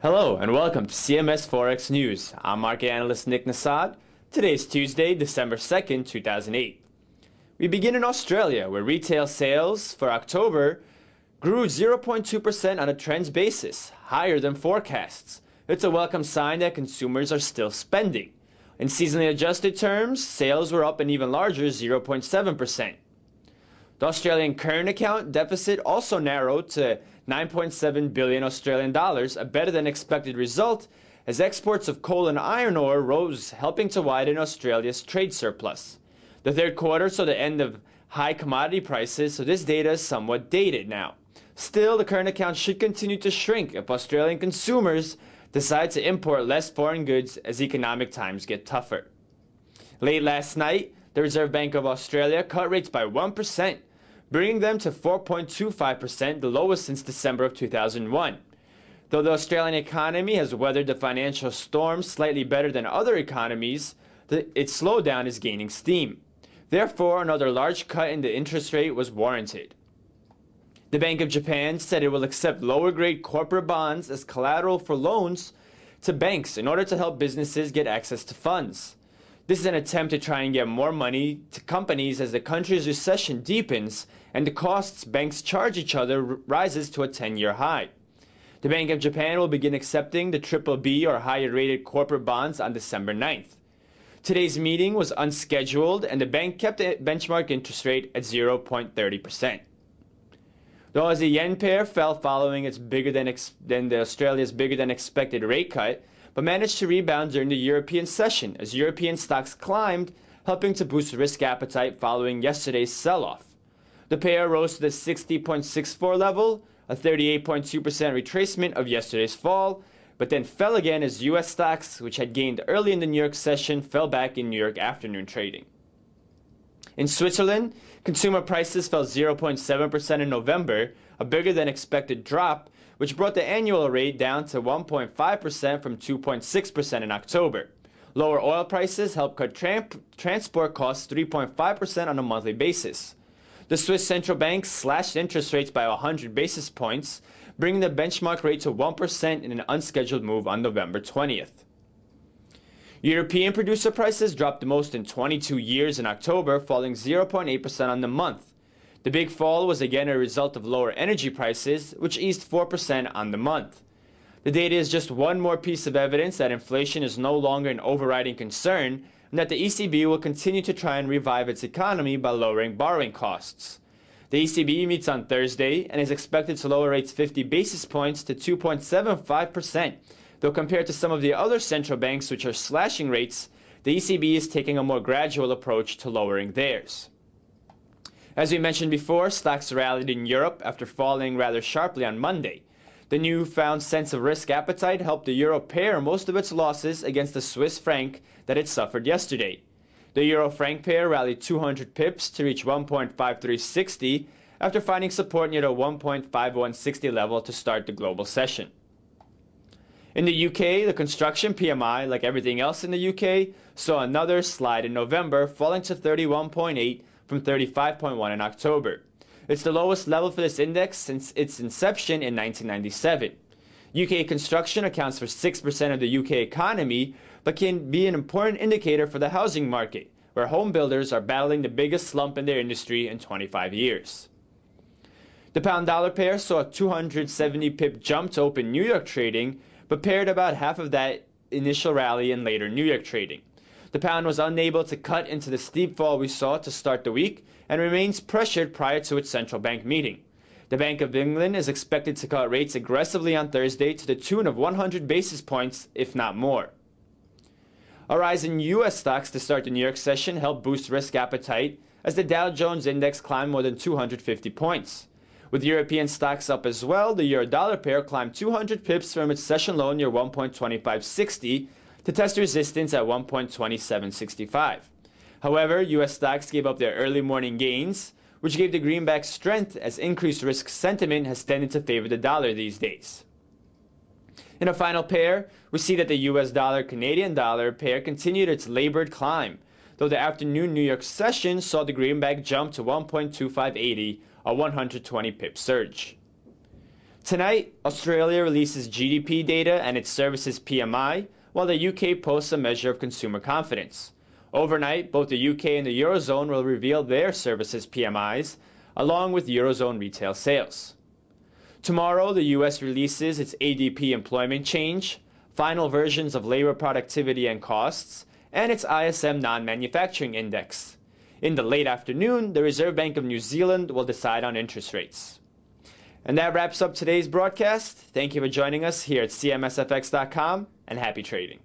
Hello and welcome to CMS Forex News. I'm market analyst Nick Nassad. Today is Tuesday, December 2nd, 2008. We begin in Australia, where retail sales for October grew 0.2% on a trends basis, higher than forecasts. It's a welcome sign that consumers are still spending. In seasonally adjusted terms, sales were up an even larger 0.7%. The Australian current account deficit also narrowed to 9.7 billion Australian dollars, a better than expected result as exports of coal and iron ore rose, helping to widen Australia's trade surplus. The third quarter saw the end of high commodity prices, so this data is somewhat dated now. Still, the current account should continue to shrink if Australian consumers decide to import less foreign goods as economic times get tougher. Late last night, the Reserve Bank of Australia cut rates by 1%, bringing them to 4.25%, the lowest since December of 2001. Though the Australian economy has weathered the financial storm slightly better than other economies, its slowdown is gaining steam. Therefore, another large cut in the interest rate was warranted. The Bank of Japan said it will accept lower-grade corporate bonds as collateral for loans to banks in order to help businesses get access to funds. This is an attempt to try and get more money to companies as the country's recession deepens and the costs banks charge each other rises to a 10-year high. The Bank of Japan will begin accepting the BBB or higher rated corporate bonds on December 9th. Today's meeting was unscheduled and the bank kept the benchmark interest rate at 0.30%. The Aussie yen pair fell following its Australia's bigger than expected rate cut, but managed to rebound during the European session as European stocks climbed, helping to boost risk appetite following yesterday's sell-off. The pair rose to the 60.64 level, a 38.2% retracement of yesterday's fall, but then fell again as U.S. stocks, which had gained early in the New York session, fell back in New York afternoon trading. In Switzerland, consumer prices fell 0.7% in November, a bigger than expected drop, which brought the annual rate down to 1.5% from 2.6% in October. Lower oil prices helped cut transport costs 3.5% on a monthly basis. The Swiss central bank slashed interest rates by 100 basis points, bringing the benchmark rate to 1% in an unscheduled move on November 20th. European producer prices dropped the most in 22 years in October, falling 0.8% on the month. The big fall was again a result of lower energy prices, which eased 4% on the month. The data is just one more piece of evidence that inflation is no longer an overriding concern and that the ECB will continue to try and revive its economy by lowering borrowing costs. The ECB meets on Thursday and is expected to lower rates 50 basis points to 2.75%, though compared to some of the other central banks which are slashing rates, the ECB is taking a more gradual approach to lowering theirs. As we mentioned before, stocks rallied in Europe after falling rather sharply on Monday. The newfound sense of risk appetite helped the euro pair most of its losses against the Swiss franc that it suffered yesterday. The euro-franc pair rallied 200 pips to reach 1.5360 after finding support near the 1.5160 level to start the global session. In the UK, the construction PMI, like everything else in the UK, saw another slide in November, falling to 31.8 from 35.1 in October. It's the lowest level for this index since its inception in 1997. UK construction accounts for 6% of the UK economy, but can be an important indicator for the housing market, where home builders are battling the biggest slump in their industry in 25 years. The pound-dollar pair saw a 270 pip jump to open New York trading, but paired about half of that initial rally in later New York trading. The pound was unable to cut into the steep fall we saw to start the week and remains pressured prior to its central bank meeting. The Bank of England is expected to cut rates aggressively on Thursday to the tune of 100 basis points, if not more. A rise in U.S. stocks to start the New York session helped boost risk appetite as the Dow Jones index climbed more than 250 points. With European stocks up as well, the euro-dollar pair climbed 200 pips from its session low near 1.2560 to test resistance at 1.2765. However, U.S. stocks gave up their early morning gains, which gave the greenback strength as increased risk sentiment has tended to favor the dollar these days. In a final pair, we see that the US dollar-Canadian dollar pair continued its labored climb, though the afternoon New York session saw the greenback jump to 1.2580, a 120 pip surge. Tonight, Australia releases GDP data and its services PMI, while the UK posts a measure of consumer confidence. Overnight, both the UK and the Eurozone will reveal their services PMIs, along with Eurozone retail sales. Tomorrow, the US releases its ADP employment change, final versions of labor productivity and costs, and its ISM non-manufacturing index. In the late afternoon, the Reserve Bank of New Zealand will decide on interest rates. And that wraps up today's broadcast. Thank you for joining us here at CMSFX.com, and happy trading.